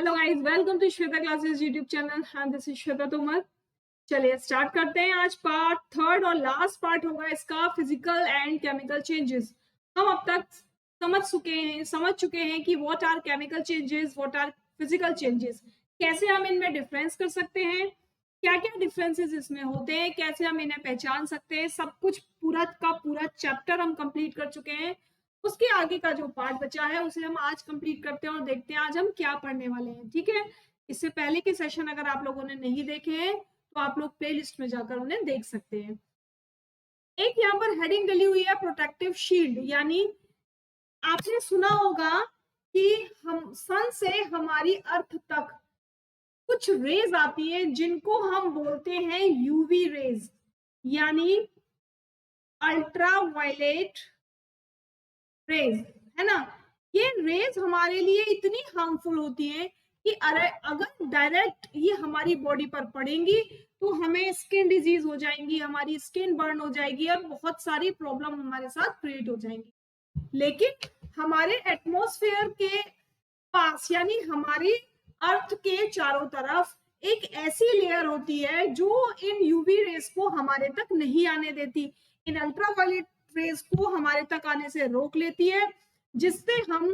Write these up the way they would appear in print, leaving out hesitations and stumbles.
Hello guys, welcome to Shweta classes YouTube channel and this is Shweta Tomar. चलिए start करते हैं। आज पार्ट थर्ड और लास्ट पार्ट होगा इसका, फिजिकल एंड केमिकल चेंजेस। हम अब तक समझ चुके हैं कि what are chemical changes, what are physical changes, कैसे हम इनमें डिफरेंस कर सकते हैं, क्या क्या डिफरेंसेस इसमें होते हैं, कैसे हम इन्हें पहचान सकते हैं। सब कुछ पूरा का पूरा चैप्टर हम कंप्लीट कर चुके हैं। उसके आगे का जो पार्ट बचा है उसे हम आज कंप्लीट करते हैं और देखते हैं आज हम क्या पढ़ने वाले हैं। ठीक है, इससे पहले के सेशन अगर आप लोगों ने नहीं देखे हैं तो आप लोग प्लेलिस्ट में जाकर उन्हें देख सकते हैं। एक यहाँ पर हेडिंग डली हुई है प्रोटेक्टिव शील्ड, यानी आपने सुना होगा कि हम सन से हमारी अर्थ तक कुछ रेज आती है जिनको हम बोलते हैं यूवी रेज, यानी अल्ट्रा वायलेट रेज, है ना। ये रेज हमारे लिए इतनी हार्मफुल होती है कि अगर डायरेक्ट ये हमारी बॉडी पर पड़ेंगी तो हमें स्किन डिजीज हो जाएंगी, हमारी स्किन बर्न हो जाएगी और बहुत सारी प्रॉब्लम हमारे साथ क्रिएट हो जाएंगी। लेकिन हमारे एटमॉस्फेयर के पास, यानी हमारी अर्थ के चारों तरफ एक ऐसी लेयर होती है जो इन यूवी रेस को हमारे तक नहीं आने देती, इन अल्ट्रावायलेट रेस को हमारे तक आने से रोक लेती है, जिससे हम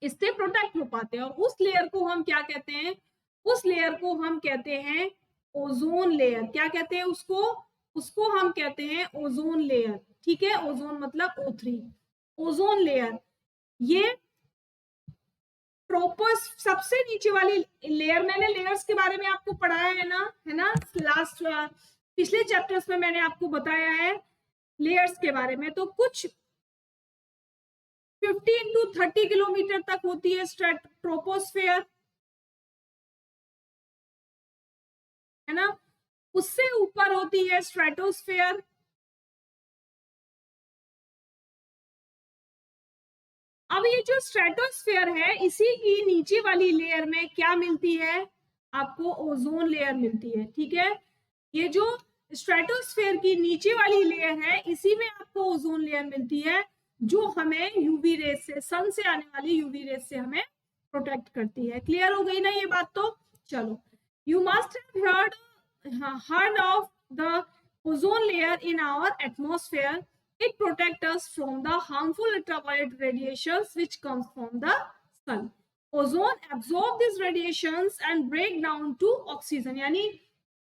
इससे प्रोटेक्ट हो पाते हैं। और उस लेयर को हम क्या कहते हैं? उस लेयर को हम कहते हैं ओजोन लेयर। क्या कहते हैं उसको? उसको हम कहते हैं ओजोन लेयर। ठीक है, ओजोन मतलब O3, ओजोन लेयर। ये ट्रोपोस सबसे नीचे वाली लेयर, मैंने लेयर्स के बारे में आपको पढ़ाया है ना, लास्ट पिछले चैप्टर्स में मैंने आपको बताया है लेयर्स के बारे में। तो कुछ 15 to 30 किलोमीटर तक होती है ट्रोपोस्फेयर, है ना। उससे ऊपर होती है स्ट्रेटोस्फेयर। अब ये जो स्ट्रेटोस्फेयर है, इसी की नीचे वाली लेयर में क्या मिलती है आपको? ओजोन लेयर मिलती है। ठीक है, ये जो स्ट्रेटोस्फेयर की नीचे वाली लेयर है, इसी में आपको ओजोन लेयर मिलती है, जो हमें यूवी रेस से, सन से आने वाली यूवी रेस से हमें प्रोटेक्ट करती है। क्लियर हो गई ना ये बात? तो चलो, you must have heard of the ozone layer in our atmosphere. It protects us from the harmful ultraviolet radiations which comes from the sun. Ozone absorb these radiations and break down to oxygen, यानी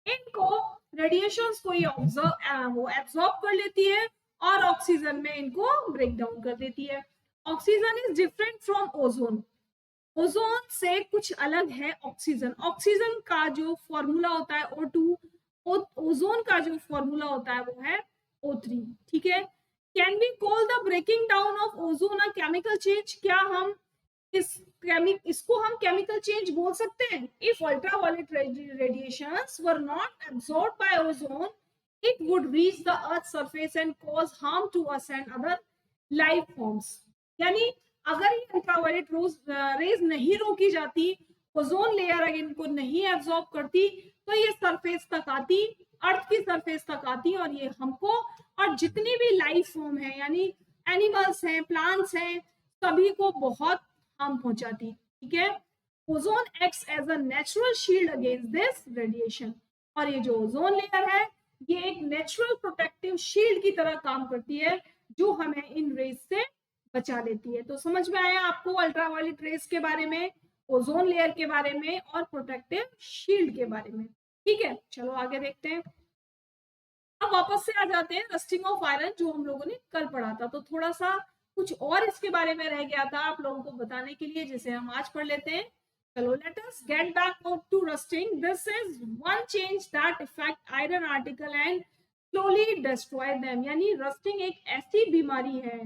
इनको radiations को ये वो absorb कर लेती है और oxygen में इनको ब्रेक डाउन कर देती है। Oxygen is different from ozone. Ozone से कुछ अलग है ऑक्सीजन। ऑक्सीजन का जो फॉर्मूला होता है O2, ओजोन का जो फॉर्मूला होता है वो है O3। ठीक है, can we call the breaking down of ozone a chemical change? क्या हम इसको हम केमिकल चेंज बोल सकते हैं? If ultraviolet radiations were not absorbed by ozone, it would reach the earth surface and cause harm to us and other life forms. यानी अगर ये अल्ट्रावायलेट रेज नहीं रोकी जाती, ओजोन लेयर अगर इनको नहीं एब्सॉर्ब करती, तो ये सरफेस तक आती, अर्थ की सरफेस तक आती और ये हमको और जितनी भी लाइफ फॉर्म है, यानी एनिमल्स हैं, प्लांट्स हैं, सभी को बहुत हार्म पहुंचाती। ठीक है, ozone acts as a natural shield against this radiation. और ये जो ओजोन लेयर है, ये एक नेचुरल प्रोटेक्टिव शील्ड की तरह काम करती है, जो हमें इन रेज से बचा लेती है। तो समझ में आया आपको अल्ट्रावायलेट रेज के बारे में, ओजोन लेयर के बारे में और प्रोटेक्टिव शील्ड के बारे में। ठीक है, चलो आगे देखते हैं। अब वापस से आ जाते हैं रस्टिंग ऑफ आयरन, जो हम लोगों ने कल पढ़ा था। तो थोड़ा सा कुछ और इसके बारे में रह गया था आप लोगों को बताने के लिए, जिसे हम आज पढ़ लेते हैं। चलो, let us get back to rusting. This is one change that affect iron article and slowly destroy them. यानी रस्टिंग एक ऐसी बीमारी है,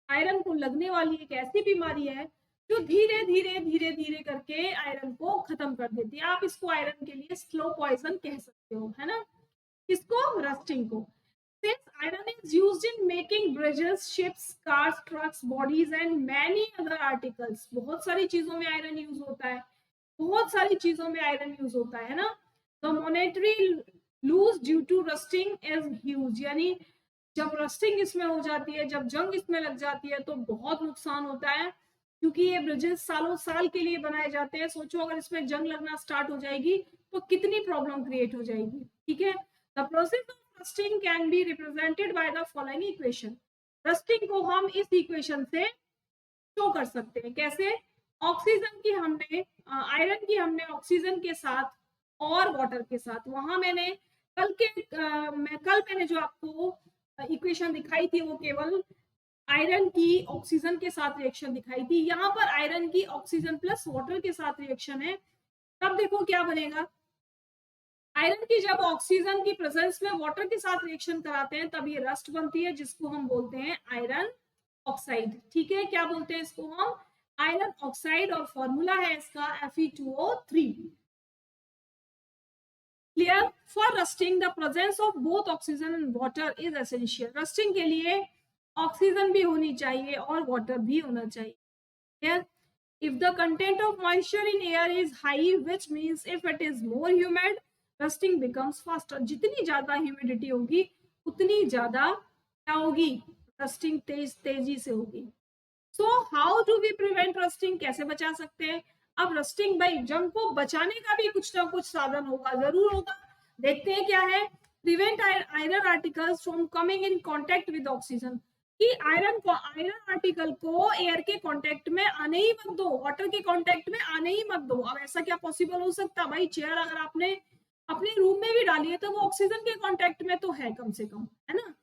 आयरन को लगने वाली एक ऐसी बीमारी है जो धीरे धीरे धीरे धीरे करके आयरन को खत्म कर देती है। आप इसको आयरन के लिए स्लो पॉइजन कह सकते हो, है ना, इसको, रस्टिंग को। Since iron is used in making bridges, ships, cars, trucks, bodies and many other articles. बहुत सारी चीजों में आयरन यूज होता है, बहुत सारी चीजों में आयरन यूज होता है ना। The monetary lose due to rusting is huge. यानी जब रस्टिंग इसमें हो जाती है, जब जंग इसमें लग जाती है, तो बहुत नुकसान होता है। क्योंकि ये ब्रिजेस सालों साल के लिए बनाए जाते हैं। सोचो अगर इसमें जंग लगना स्टार्ट हो जाएगी तो कितनी प्रॉब्लम क्रिएट हो जाएगी। ठीक है, the process of rusting can be represented by the following equation. Rusting को हम इस इक्वेशन से शो कर सकते हैं। कैसे? ऑक्सीजन की हमने आयरन की हमने ऑक्सीजन के साथ और वाटर के साथ, वहां मैंने कल मैंने जो आपको इक्वेशन दिखाई थी वो केवल आयरन की ऑक्सीजन के साथ रिएक्शन दिखाई थी। यहाँ पर आयरन की ऑक्सीजन प्लस वाटर के साथ रिएक्शन है। तब देखो क्या बनेगा। आयरन की जब ऑक्सीजन की प्रेजेंस में वाटर के साथ रिएक्शन कराते हैं तब ये रस्ट बनती है, जिसको हम बोलते हैं आयरन ऑक्साइड। ठीक है, क्या बोलते हैं इसको हम? Iron oxide. और फॉर्मूला है इसका Fe2O3। Clear? For rusting the presence of both oxygen and water is essential. Rusting के लिए ऑक्सीजन भी होनी चाहिए और वाटर भी होना चाहिए। Clear? If the content of moisture in air is high, which means if it is more humid, rusting becomes faster. जितनी ज्यादा ह्यूमिडिटी होगी उतनी ज्यादा क्या होगी? रस्टिंग तेजी से होगी। So how do we prevent rusting? कैसे बचा सकते हैं? अब रस्टिंग भाई जंग को बचाने का भी कुछ ना कुछ साधन होगा, जरूर होगा। देखते हैं क्या है। Prevent iron articles from coming in contact with oxygen. कि आयरन आर्टिकल को एयर के कांटेक्ट में आने ही मत दो, वाटर के कांटेक्ट में आने ही मत दो। अब ऐसा क्या पॉसिबल हो सकता है? भाई चेयर अगर आपने अपने रूम में भी डाली है तो वो ऑक्सीजन के कांटेक्ट में तो है कम से कम, है ना?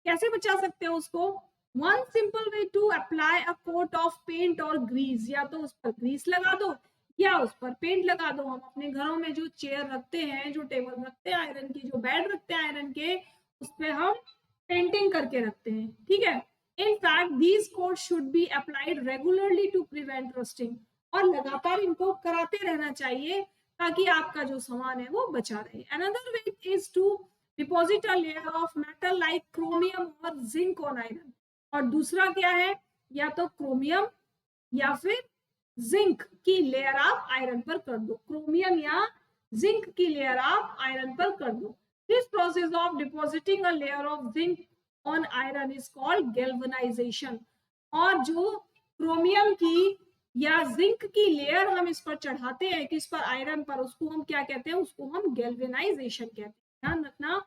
कैसे बचा सकते हो उसको? One simple way to apply a coat of paint और ग्रीस। या तो उस पर ग्रीस लगा दो या उस पर पेंट लगा दो। हम अपने घरों में जो चेयर रखते हैं, जो टेबल रखते हैं आयरन की, जो बेड रखते हैं आयरन के, उस पर हम पेंटिंग करके रखते हैं। ठीक है, in fact these coats should be applied regularly to prevent rusting. और लगातार इनको कराते रहना चाहिए ताकि आपका जो सामान है वो बचा रहे। Another way is to deposit a layer of metal like chromium और जिंक ऑन आयरन। और दूसरा क्या है? या तो क्रोमियम या फिर जिंक की लेयर आप आयरन पर कर दो। क्रोमियम या जिंक की लेयर आप आयरन पर कर दो। This process of depositing a layer of zinc on iron is called galvanisation. और जो क्रोमियम की या जिंक की लेयर हम इस पर चढ़ाते हैं, किस पर? आयरन पर, उसको हम क्या कहते हैं? उसको हम गैल्वेनाइजेशन कहते हैं। ध्यान रखना,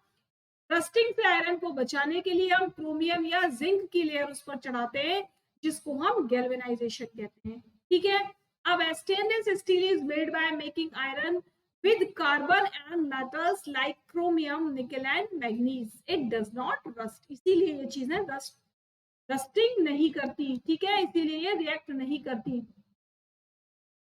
रस्टिंग से आयरन को बचाने के लिए हम क्रोमियम या जिंक की लेयर उस पर चढ़ाते हैं, जिसको हम गैल्वेनाइजेशन कहते हैं। ठीक है, अब stainless steel is made by making iron with carbon and metals like chromium, nickel and manganese. It does not rust. इसीलिए ये चीजें रस्टिंग नहीं करती। ठीक है, इसीलिए ये रिएक्ट नहीं करती।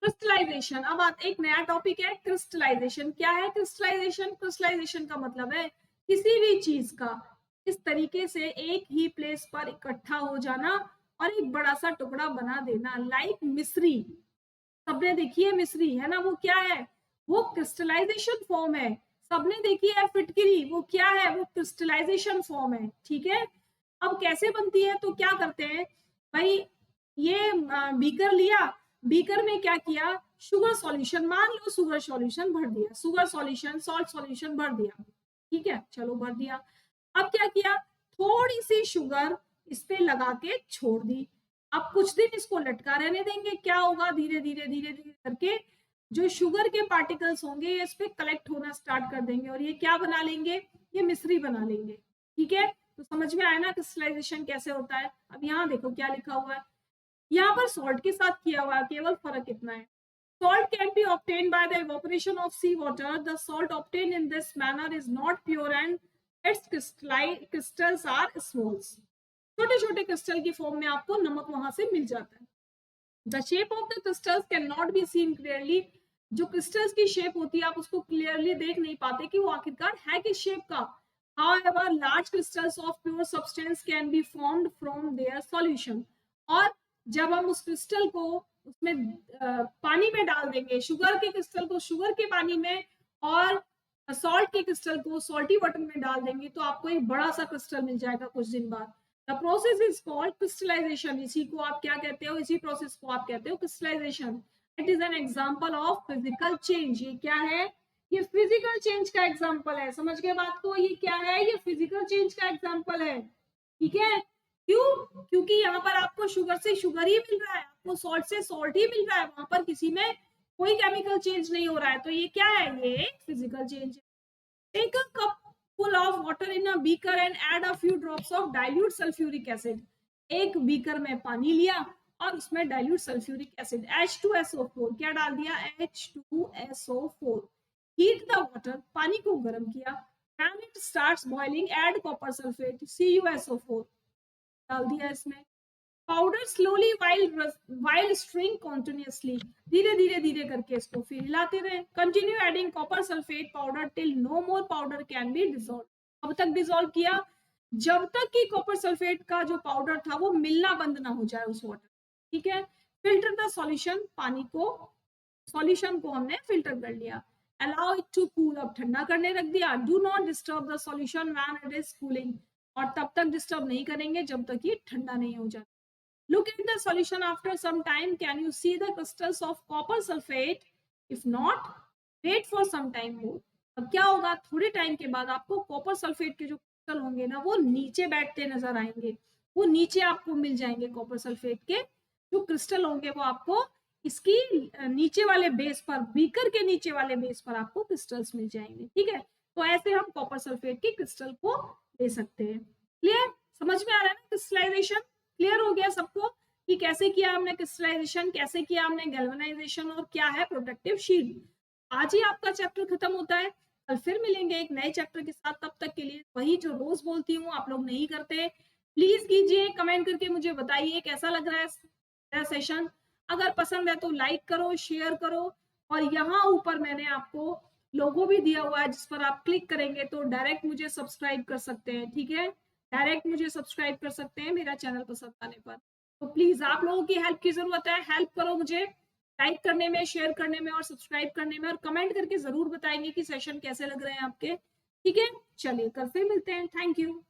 क्रिस्टलाइजेशन। अब एक नया टॉपिक है क्रिस्टलाइजेशन। क्या है क्रिस्टलाइजेशन? क्रिस्टलाइजेशन का मतलब है किसी भी चीज का इस तरीके से एक ही प्लेस पर इकट्ठा हो जाना और एक बड़ा सा टुकड़ा बना देना। लाइक मिश्री, सबने देखी है मिश्री, है ना? वो क्या है? वो क्रिस्टलाइजेशन फॉर्म है। सबने देखी है फिटकरी, वो क्या है? वो क्रिस्टलाइजेशन फॉर्म है। ठीक है, अब कैसे बनती है? तो क्या करते हैं भाई, ये बीकर लिया, बीकर में क्या किया? शुगर सॉल्यूशन, मान लो शुगर सॉल्यूशन भर दिया, शुगर सॉल्यूशन, सॉल्ट सॉल्यूशन भर दिया। ठीक है, चलो भर दिया। अब क्या किया? थोड़ी सी शुगर इस पे लगा के छोड़ दी। अब कुछ दिन इसको लटका रहने देंगे। क्या होगा? धीरे धीरे धीरे धीरे करके जो शुगर के पार्टिकल्स होंगे ये इस पे कलेक्ट होना स्टार्ट कर देंगे और ये क्या बना लेंगे? ये मिश्री बना लेंगे। ठीक है, तो समझ में आया ना क्रिस्टलाइजेशन कैसे होता है? अब यहाँ देखो क्या लिखा हुआ है, यहाँ पर सॉल्ट के साथ किया हुआ है, केवल फर्क इतना है। Salt can be obtained by the evaporation of sea water. The salt obtained in this manner is not pure and its crystals are small. छोटे छोटे क्रिस्टल की फॉर्म में आपको नमक वहां से मिल जाता है। The shape of the crystals cannot be seen clearly. जो क्रिस्टल्स की शेप होती है आप उसको क्लियरली देख नहीं पाते कि वो आखिरकार है किस शेप का। However, large crystals of pure substance can be formed from their solution. और जब हम उस क्रिस्टल को उसमें पानी में डाल देंगे, शुगर के क्रिस्टल को शुगर के पानी में और सॉल्ट के क्रिस्टल को सॉल्टी वाटर में डाल देंगे तो आपको एक बड़ा सा क्रिस्टल मिल जाएगा कुछ दिन बाद। The process is called crystallisation. इसी को आप क्या कहते हो? इसी प्रोसेस को आप कहते हो crystallisation. It is an example of physical change. ये क्या है? ये फिजिकल चेंज का एग्जांपल है। समझ गए बात को? ये क्या है? ये फिजिकल चेंज का एग्जांपल है। ठीक है, क्यों? क्योंकि यहाँ पर आपको शुगर से शुगर ही मिल रहा है, आपको सॉल्ट से सॉल्ट ही मिल रहा है, वहां पर किसी में कोई केमिकल चेंज नहीं हो रहा है। तो ये क्या है? ये फिजिकल चेंज है। Take a cup full of water in a beaker and add a few drops of dilute sulfuric acid. एक बीकर में पानी लिया और उसमें डाइल्यूट सल्फ्यूरिक एसिड H2SO4 क्या डाल दिया? H2SO4. हीट द वाटर, पानी को गर्म किया। When it starts boiling, add copper sulfate CuSO4 डाल दिया इसमें। Powder slowly while stirring continuously, धीरे धीरे धीरे करके इसको फिर हिलाते रहे। Continue adding copper sulphate powder till no more powder can be dissolve. अब तक डिसॉल्व किया जब तक कि कॉपर सल्फेट का जो पाउडर था वो मिलना बंद ना हो जाए उस वाटर। ठीक है। फिल्टर द सॉल्यूशन, पानी को, सॉल्यूशन को हमने फिल्टर कर लिया। अलाउ इट टू कूल, अब ठंडा करने रख दिया। Do not disturb the solution when it is cooling, और तब तक डिस्टर्ब नहीं करेंगे जब तक ये ठंडा नहीं हो जाता। Look at the solution after some time. Can you see the crystals of copper sulfate? If not, wait for some time more. अब क्या होगा? थोड़े टाइम के बाद आपको कॉपर सल्फेट के जो क्रिस्टल होंगे ना वो नीचे बैठते नजर आएंगे, वो नीचे आपको मिल जाएंगे। कॉपर सल्फेट के जो क्रिस्टल होंगे वो आपको इसकी नीचे वाले बेस पर, बीकर के नीचे वाले बेस पर आपको क्रिस्टल्स मिल जाएंगे। ठीक है। तो ऐसे हम कॉपर सल्फेट के क्रिस्टल को ले सकते हैं। क्लियर? समझ में आ रहा है ना क्रिस्टलाइजेशन? क्लियर हो गया सबको कि कैसे किया हमने क्रिस्टलाइजेशन, कैसे किया हमने गैल्वेनाइजेशन, और क्या है प्रोटेक्टिव शील्ड। आज ही आपका चैप्टर खत्म होता है, कल फिर मिलेंगे एक नए चैप्टर के साथ। तब तक के लिए वही जो रोज बोलती हूँ आप लोग नहीं करते, प्लीज कीजिए, कमेंट करके मुझे बताइए कैसा लग रहा है सेशन। अगर पसंद है तो लाइक करो, शेयर करो, और यहाँ ऊपर मैंने आपको लोगो भी दिया हुआ है जिस पर आप क्लिक करेंगे तो डायरेक्ट मुझे सब्सक्राइब कर सकते हैं। ठीक है, डायरेक्ट मुझे सब्सक्राइब कर सकते हैं मेरा चैनल पसंद आने पर। तो प्लीज आप लोगों की हेल्प की जरूरत है, हेल्प करो मुझे लाइक करने में, शेयर करने में और सब्सक्राइब करने में, और कमेंट करके जरूर बताएंगे कि सेशन कैसे लग रहे हैं आपके। ठीक है, चलिए कल फिर मिलते हैं। Thank you.